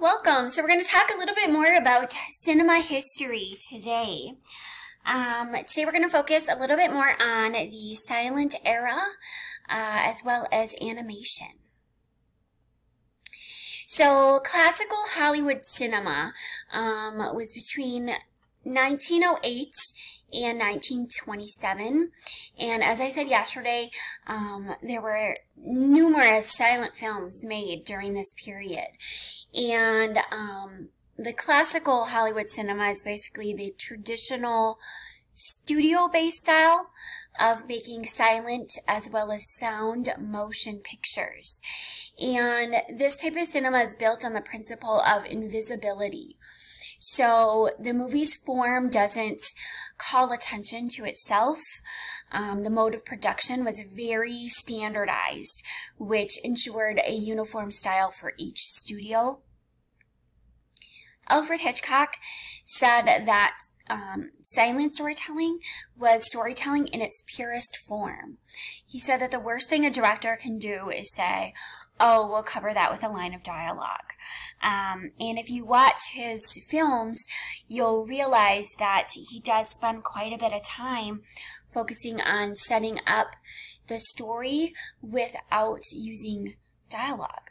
Welcome. So we're going to talk a little bit more about cinema history today. Today we're going to focus a little bit more on the silent era as well as animation. So classical Hollywood cinema was between 1908 and 1927, and as I said yesterday, there were numerous silent films made during this period. And the classical Hollywood cinema is basically the traditional studio-based style of making silent as well as sound motion pictures. And this type of cinema is built on the principle of invisibility. So the movie's form doesn't call attention to itself. The mode of production was very standardized, which ensured a uniform style for each studio. Alfred Hitchcock said that silent storytelling was storytelling in its purest form. He said that the worst thing a director can do is say, "Oh, we'll cover that with a line of dialogue." And if you watch his films, you'll realize that he does spend quite a bit of time focusing on setting up the story without using dialogue.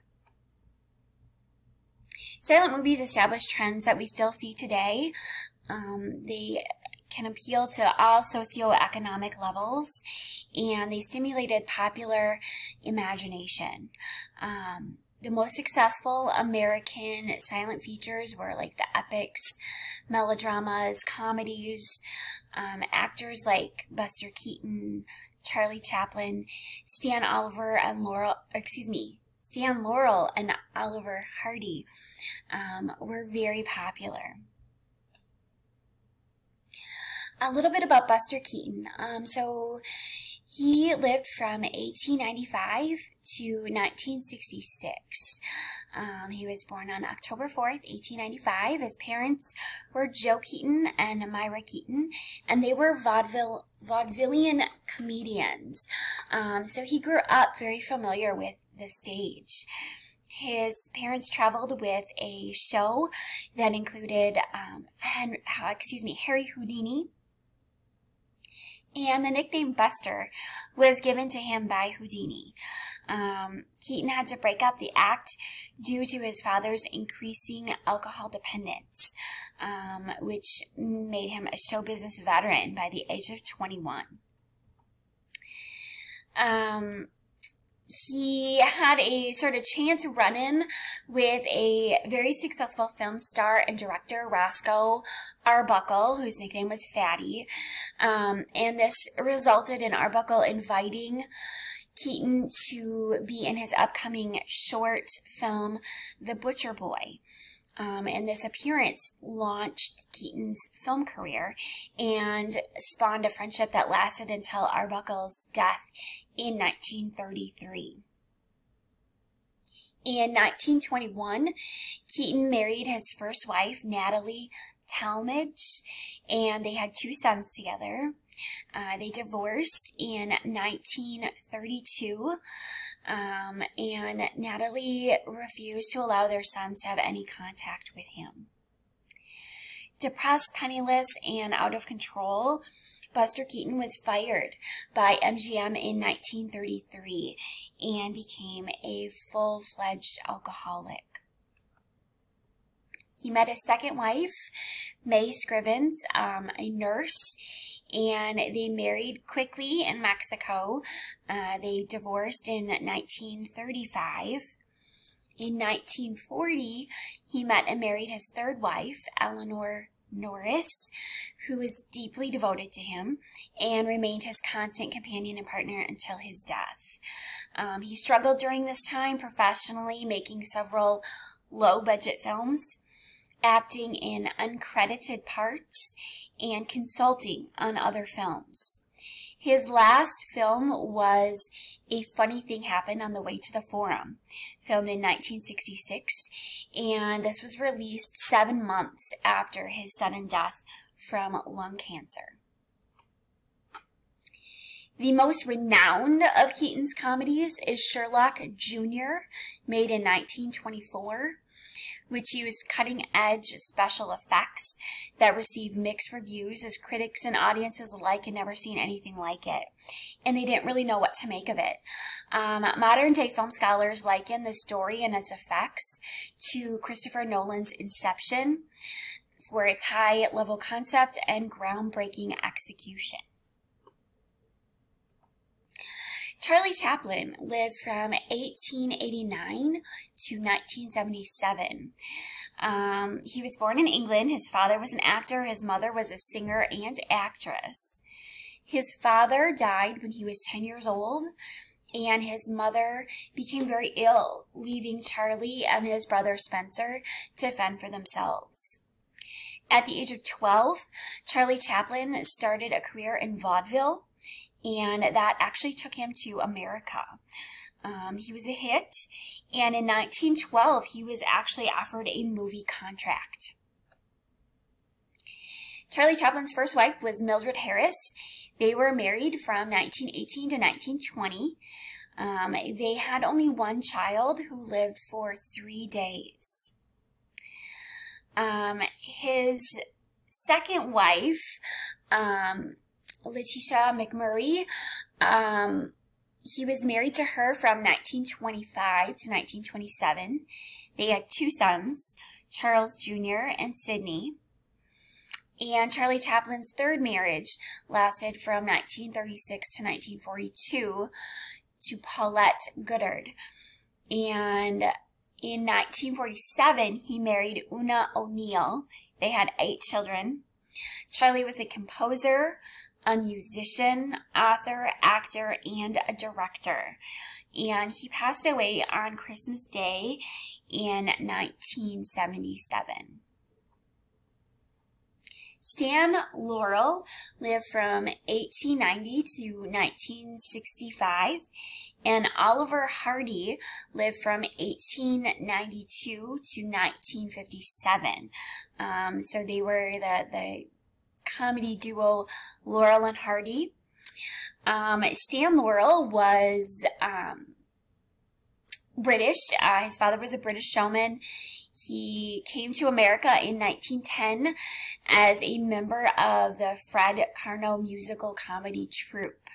Silent movies establish trends that we still see today. They can appeal to all socioeconomic levels, and they stimulated popular imagination. The most successful American silent features were like the epics, melodramas, comedies. Actors like Buster Keaton, Charlie Chaplin, Stan Laurel and Oliver Hardy were very popular. A little bit about Buster Keaton. So he lived from 1895 to 1966. He was born on October 4th, 1895. His parents were Joe Keaton and Myra Keaton, and they were vaudevillian comedians. So he grew up very familiar with the stage. His parents traveled with a show that included Harry Houdini, and the nickname Buster was given to him by Houdini. Keaton had to break up the act due to his father's increasing alcohol dependence, which made him a show business veteran by the age of 21. He had a sort of chance run-in with a very successful film star and director, Roscoe Arbuckle, whose nickname was Fatty. And this resulted in Arbuckle inviting Keaton to be in his upcoming short film, The Butcher Boy. And this appearance launched Keaton's film career and spawned a friendship that lasted until Arbuckle's death in 1933. In 1921, Keaton married his first wife, Natalie Talmadge, and they had 2 sons together. They divorced in 1932, and Natalie refused to allow their sons to have any contact with him. Depressed, penniless, and out of control, Buster Keaton was fired by MGM in 1933 and became a full-fledged alcoholic. He met his second wife, May Scrivens, a nurse, and they married quickly in Mexico. They divorced in 1935. In 1940, he met and married his third wife, Eleanor Norris, who was deeply devoted to him and remained his constant companion and partner until his death. He struggled during this time professionally, making several low-budget films, acting in uncredited parts, and consulting on other films. His last film was A Funny Thing Happened on the Way to the Forum, filmed in 1966, and this was released 7 months after his sudden death from lung cancer. The most renowned of Keaton's comedies is Sherlock Jr., made in 1924. which used cutting-edge special effects that received mixed reviews, as critics and audiences alike had never seen anything like it. And they didn't really know what to make of it. Modern-day film scholars liken the story and its effects to Christopher Nolan's Inception, for its high-level concept and groundbreaking execution. Charlie Chaplin lived from 1889 to 1977. He was born in England. His father was an actor. His mother was a singer and actress. His father died when he was 10 years old, and his mother became very ill, leaving Charlie and his brother Spencer to fend for themselves. At the age of 12, Charlie Chaplin started a career in vaudeville, and that actually took him to America. He was a hit, and in 1912, he was actually offered a movie contract. Charlie Chaplin's first wife was Mildred Harris. They were married from 1918 to 1920. They had only one child who lived for 3 days. His second wife, Letitia McMurray, he was married to her from 1925 to 1927. They had 2 sons, Charles Jr. and Sidney. And Charlie Chaplin's third marriage lasted from 1936 to 1942 to Paulette Goddard. And in 1947, he married Una O'Neill. They had 8 children. Charlie was a composer, a musician, author, actor, and a director. And he passed away on Christmas Day in 1977. Stan Laurel lived from 1890 to 1965, and Oliver Hardy lived from 1892 to 1957. So they were the comedy duo Laurel and Hardy. Stan Laurel was British. His father was a British showman. He came to America in 1910 as a member of the Fred Karno musical comedy troupe.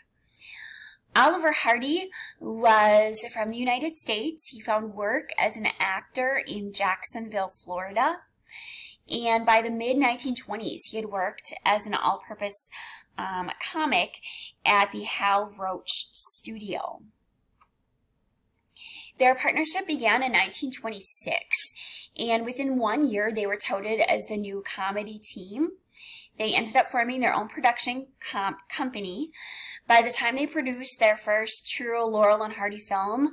Oliver Hardy was from the United States. He found work as an actor in Jacksonville, Florida. And by the mid-1920s, he had worked as an all-purpose comic at the Hal Roach studio. Their partnership began in 1926, and within 1 year, they were touted as the new comedy team. They ended up forming their own production company. By the time they produced their first true Laurel and Hardy film,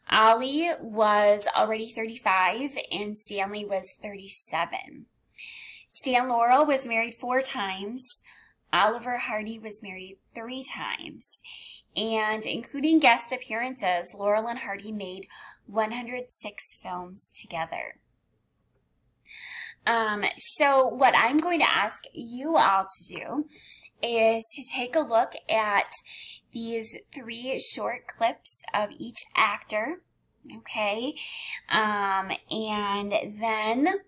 Ollie was already 35 and Stanley was 37. Stan Laurel was married 4 times. Oliver Hardy was married 3 times. And including guest appearances, Laurel and Hardy made 106 films together. So what I'm going to ask you all to do is to take a look at these 3 short clips of each actor, okay? And then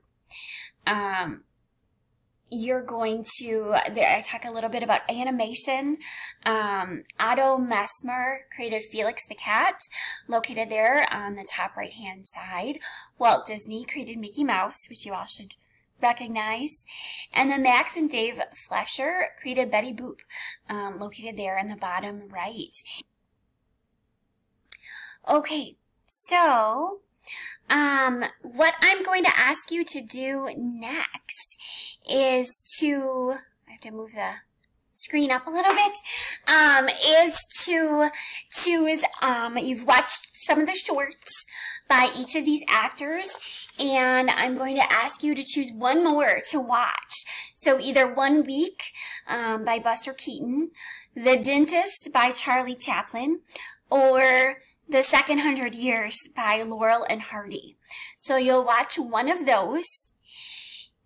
you're going to, I talk a little bit about animation. Otto Messmer created Felix the Cat, located there on the top right-hand side. Walt Disney created Mickey Mouse, which you all should recognize. And then Max and Dave Fleischer created Betty Boop, located there in the bottom right. Okay, so what I'm going to ask you to do next is to, I have to move the screen up a little bit, is to choose, you've watched some of the shorts by each of these actors, and I'm going to ask you to choose one more to watch. So either 1 Week by Buster Keaton, The Dentist by Charlie Chaplin, or The Second 100 Years by Laurel and Hardy. So you'll watch one of those,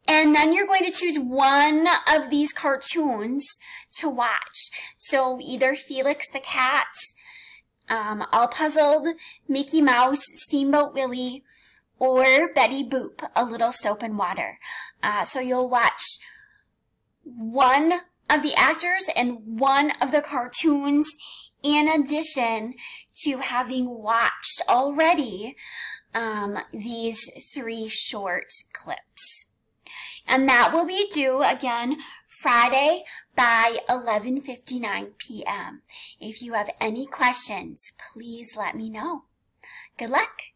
and then you're going to choose one of these cartoons to watch. So either Felix the Cat, All Puzzled, Mickey Mouse, Steamboat Willie, or Betty Boop, A Little Soap and Water. So you'll watch one of the actors and one of the cartoons in addition to having watched already these 3 short clips. And that will be due again Friday by 11:59 p.m. If you have any questions, please let me know. Good luck!